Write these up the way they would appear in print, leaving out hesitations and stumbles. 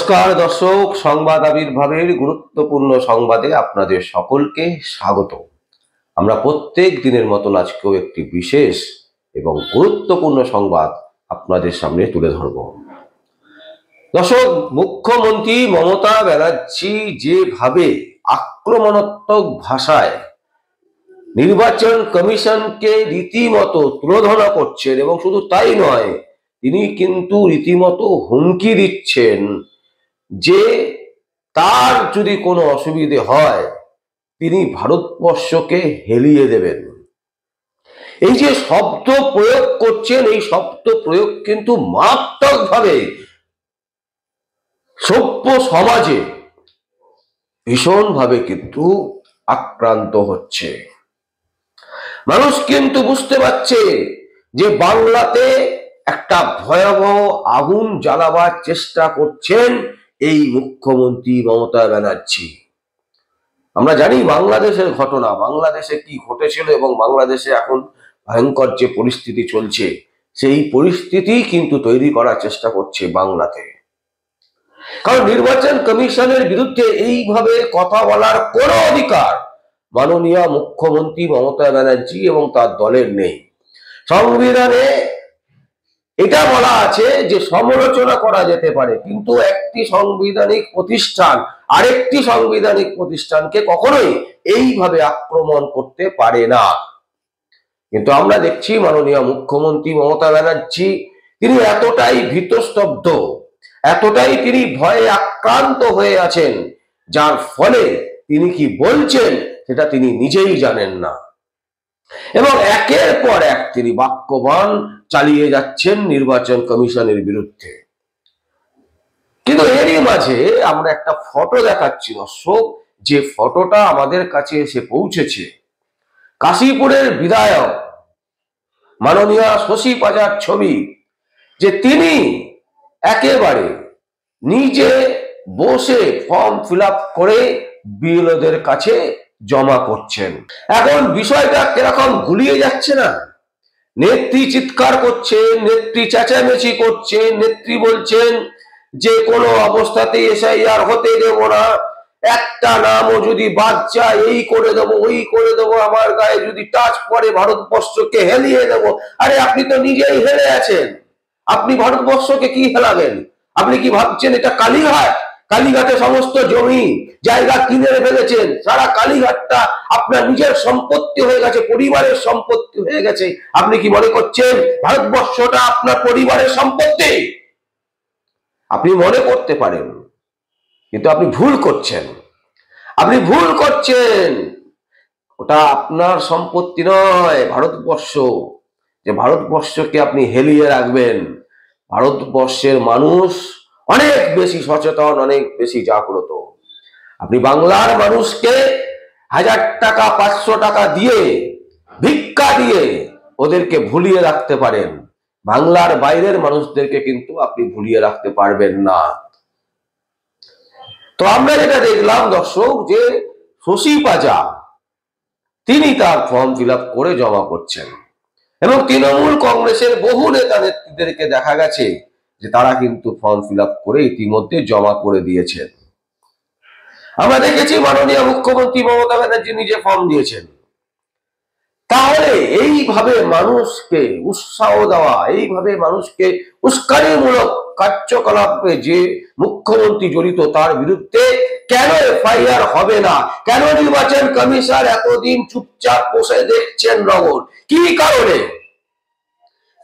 নমস্কার দর্শক, সংবাদ আবির্ভাবের গুরুত্বপূর্ণ সংবাদে আপনাদের সকলকে স্বাগত। আমরা প্রত্যেক দিনের মতন আজকেও একটি বিশেষ এবং গুরুত্বপূর্ণ সংবাদ আপনাদের সামনে তুলে ধরব। দর্শক, মুখ্যমন্ত্রী মমতা ব্যানার্জি যেভাবে আক্রমণাত্মক ভাষায় নির্বাচন কমিশনকে রীতিমতো তুলোধনা করছেন, এবং শুধু তাই নয়, তিনি কিন্তু রীতিমতো হুমকি দিচ্ছেন যে তার যদি কোনো অসুবিধে হয় তিনি ভারতবর্ষকে হেলিয়ে দেবেন। এই যে শব্দ প্রয়োগ করছেন, এই শব্দ প্রয়োগ কিন্তু মারাত্মকভাবে সভ্য সমাজে ভীষণভাবে কিন্তু আক্রান্ত হচ্ছে। মানুষ কিন্তু বুঝতে পারছে যে বাংলাতে একটা ভয়াবহ আগুন জ্বালাবার চেষ্টা করছেন এই মুখ্যমন্ত্রী মমতা ব্যানার্জি। আমরা জানি বাংলাদেশের ঘটনা, বাংলাদেশে কি ঘটেছিল এবং বাংলাদেশে এখন ভয়ঙ্কর যে পরিস্থিতি চলছে, সেই পরিস্থিতি কিন্তু তৈরি করার চেষ্টা করছে বাংলাতে। কারণ নির্বাচন কমিশনের বিরুদ্ধে এইভাবে কথা বলার কোনো অধিকার মাননীয় মুখ্যমন্ত্রী মমতা ব্যানার্জি এবং তার দলের নেই। সংবিধানে এটা বলা আছে যে সমালোচনা করা যেতে পারে, কিন্তু একটি সাংবিধানিক প্রতিষ্ঠান আরেকটি সাংবিধানিক প্রতিষ্ঠানকে কখনোই এইভাবে আক্রমণ করতে পারে না। কিন্তু আমরা দেখছি মাননীয় মুখ্যমন্ত্রী মমতা ব্যানার্জি তিনি এতটাই ভীতস্তব্ধ, এতটাই তিনি ভয়ে আক্রান্ত হয়ে আছেন, যার ফলে তিনি কি বলছেন সেটা তিনি নিজেই জানেন না, এবং একের পর এক তিনি বাক্যবাণ চালিয়ে যাচ্ছেন নির্বাচন কমিশনের বিরুদ্ধে। কিন্তু এরই মাঝে আমরা একটা ফটো দেখাচ্ছি দর্শক, যে ফটোটা আমাদের কাছে এসে পৌঁছেছে। কাশীপুরের বিধায়ক মাননীয় শশী পাজার ছবি, যে তিনি একেবারে নিজে বসে ফর্ম ফিল আপ করে বিএলওদের কাছে জমা করছেন। এখন বিষয়টা কিরকম গুলিয়ে যাচ্ছে না? নেত্রী চিৎকার করছেন, নেত্রী চেঁচামেচি করছেন, নেত্রী বলছেন যে কোনো অবস্থাতেই এসআইআর হতে দেব না, একটা নামও যদি বাদ যায় এই করে দেবো ওই করে দেবো, আমার গায়ে যদি টাচ পড়ে ভারতবর্ষকে হেলিয়ে দেবো। আরে আপনি তো নিজেই হেলে আছেন, আপনি ভারতবর্ষকে কি হেলাবেন? আপনি কি ভাবছেন এটা কালীঘাট? কালীঘাটে সমস্ত জমি জায়গা কিনে ফেলেছেন, সারা কালীঘাটটা আপনার নিজের সম্পত্তি হয়ে গেছে, পরিবারের সম্পত্তি হয়ে গেছে। আপনি কি মনে করছেন ভারতবর্ষটা আপনার পরিবারের সম্পত্তি? আপনি মনে করতে পারেন, কিন্তু আপনি ভুল করছেন। আপনি ভুল করছেন। ওটা আপনার সম্পত্তি নয়, ভারতবর্ষ। যে ভারতবর্ষকে আপনি হেলিয়ে রাখবেন। ভারতবর্ষের মানুষ অনেক বেশি সচেতন, অনেক বেশি জাগ্রত। আপনি বাংলার মানুষকে 1000 টাকা 500 টাকা দিয়ে, ভিক্ষা দিয়ে ওদেরকে ভুলিয়ে রাখতে পারেন, বাংলার বাইরের মানুষদেরকে কিন্তু আপনি ভুলিয়ে রাখতে পারবেন না। তো আমরা যেটা দেখলাম দর্শক, যে শশী পাজা তিনি তার ফর্ম ফিল আপ করে জমা করছেন, এবং তৃণমূল কংগ্রেসের বহু নেতা নেত্রীদেরকে দেখা গেছে যে তারা কিন্তু ফর্ম ফিল আপ করে ইতিমধ্যে জমা করে দিয়েছেন। আমরা দেখেছি মাননীয় মুখ্যমন্ত্রী মমতা ব্যানার্জি নিজে ফর্ম দিয়েছেন। তাহলে এইভাবে মানুষকে উৎসাহ দেওয়া, এইভাবে মানুষকে উস্কানিমূলক কার্যকলাপে যে মুখ্যমন্ত্রী জড়িত, তার বিরুদ্ধে কেন এফআইআর হবে না? কেন নির্বাচন কমিশন এতদিন চুপচাপ বসে দেখছেন নগর? কি কারণে?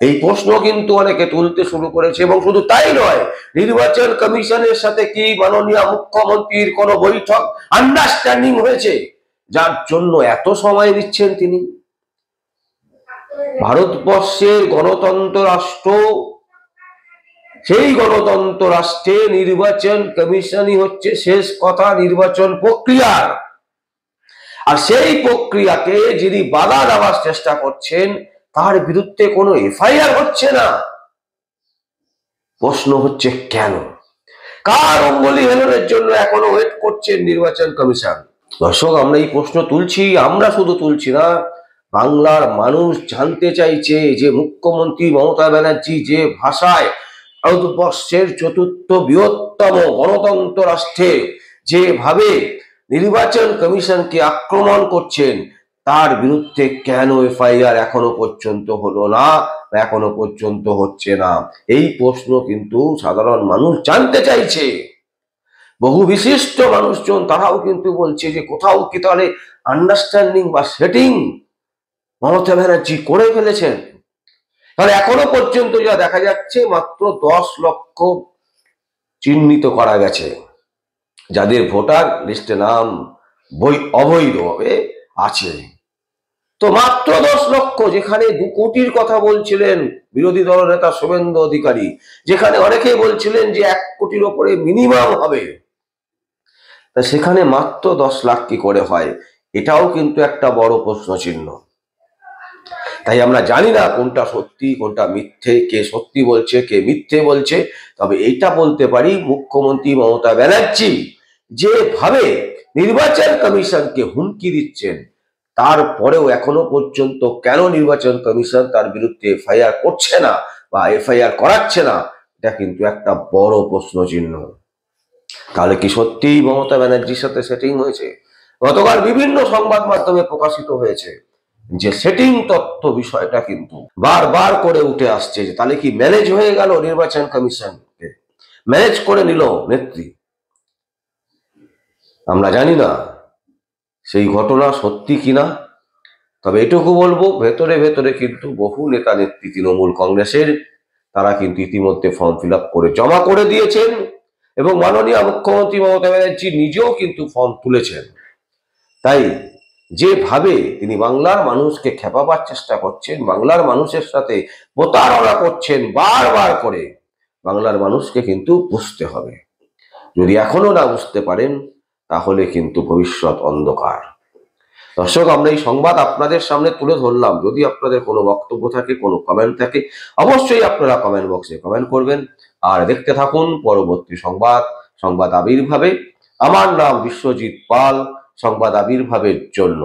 এই প্রশ্ন কিন্তু অনেকে তুলতে শুরু করেছে। এবং শুধু তাই নয়, নির্বাচন কমিশনের সাথে কি মাননীয় মুখ্যমন্ত্রীর কোনো বৈঠক আন্ডারস্ট্যান্ডিং হয়েছে যার জন্য এত সময় নিচ্ছেন তিনি? ভারতবর্ষের গণতন্ত্র রাষ্ট্র, সেই গণতন্ত্র রাষ্ট্রে নির্বাচন কমিশনই হচ্ছে শেষ কথা নির্বাচন প্রক্রিয়ার। আর সেই প্রক্রিয়াকে যিনি বাধা দেওয়ার চেষ্টা করছেন, তার বিরুদ্ধে কোনো এফআইআর হচ্ছে না। প্রশ্ন হচ্ছে কেন? কার অঙ্গুলি হেলনের জন্য এখনো ওয়েট করছেন নির্বাচন কমিশন? দর্শক, আমরা এই প্রশ্ন তুলছি, আমরা শুধু তুলছি না, বাংলার মানুষ জানতে চাইছে যে মুখ্যমন্ত্রী মমতা ব্যানার্জি যে ভাষায় ভারতবর্ষের চতুর্থ বৃহত্তম গণতন্ত্র রাষ্ট্রে যেভাবে নির্বাচন কমিশনকে আক্রমণ করছেন, তার বিরুদ্ধে কেন এফআইআর এখনো পর্যন্ত হলো না, এখনো পর্যন্ত হচ্ছে না? এই প্রশ্ন কিন্তু সাধারণ মানুষ জানতে চাইছে। বহু বিশিষ্ট মানুষজন তারাও কিন্তু বলছে যে কোথাও কি তাহলে আন্ডারস্ট্যান্ডিং বা সেটিং মমতা ব্যানার্জি করে ফেলেছেন। তাহলে এখনো পর্যন্ত যা দেখা যাচ্ছে, মাত্র 10 লক্ষ চিহ্নিত করা গেছে যাদের ভোটার লিস্টে নাম অবৈধভাবে আছে। তো মাত্র 10 লক্ষ, যেখানে 2 কোটির কথা বলছিলেন বিরোধী দলনেতা শুভেন্দু অধিকারী, যেখানে অনেকেই বলছিলেন যে 1 কোটির ওপরে মিনিমাম হবে, তা সেখানে মাত্র 10 লাখ কি করে হয়? এটাও কিন্তু একটা বড় প্রশ্ন চিহ্ন। তাই আমরা জানি না কোনটা সত্যি কোনটা মিথ্যে, কে সত্যি বলছে কে মিথ্যে বলছে। তবে এইটা বলতে পারি, মুখ্যমন্ত্রী মমতা ব্যানার্জি যেভাবে নির্বাচন কমিশনকে হুমকি দিচ্ছেন, তারপরেও এখনো পর্যন্ত কেন নির্বাচন কমিশন তার বিরুদ্ধে এফআইআর করছে না বা এফআইআর করাচ্ছে না, এটা কিন্তু একটা বড় প্রশ্ন চিহ্ন। তাহলে কি সত্যিই মমতা ব্যানার্জির সাথে সেটিং হয়েছে? গতকাল বিভিন্ন সংবাদ মাধ্যমে প্রকাশিত হয়েছে যে সেটিং তত্ত্ব বিষয়টা কিন্তু বারবার করে উঠে আসছে, যে তাহলে কি ম্যানেজ হয়ে গেল নির্বাচন কমিশনকে, ম্যানেজ করে নিল নেত্রী? আমরা জানি না সেই ঘটনা সত্যি কিনা। তবে এটুকু বলবো, ভেতরে ভেতরে কিন্তু বহু নেতা নেত্রী তৃণমূল কংগ্রেসের, তারা কিন্তু ইতিমধ্যে ফর্ম ফিল আপ করে জমা করে দিয়েছেন এবং মাননীয় মুখ্যমন্ত্রী মমতা ব্যানার্জি নিজেও কিন্তু ফর্ম তুলেছেন। তাই যেভাবে তিনি বাংলার মানুষকে খেপাবার চেষ্টা করছেন, বাংলার মানুষের সাথে প্রতারণা করছেন বারবার করে, বাংলার মানুষকে কিন্তু বুঝতে হবে। যদি এখনো না বুঝতে পারেন, তাহলে কিন্তু ভবিষ্যৎ অন্ধকার। দর্শক, আমরা এই সংবাদ আপনাদের সামনে তুলে ধরলাম। যদি আপনাদের কোনো বক্তব্য থাকে, কোনো কমেন্ট থাকে, অবশ্যই আপনারা কমেন্ট বক্সে কমেন্ট করবেন। আর দেখতে থাকুন পরবর্তী সংবাদ, সংবাদ আবির্ভাবে। আমার নাম বিশ্বজিৎ পাল, সংবাদ আবির্ভাবের জন্য।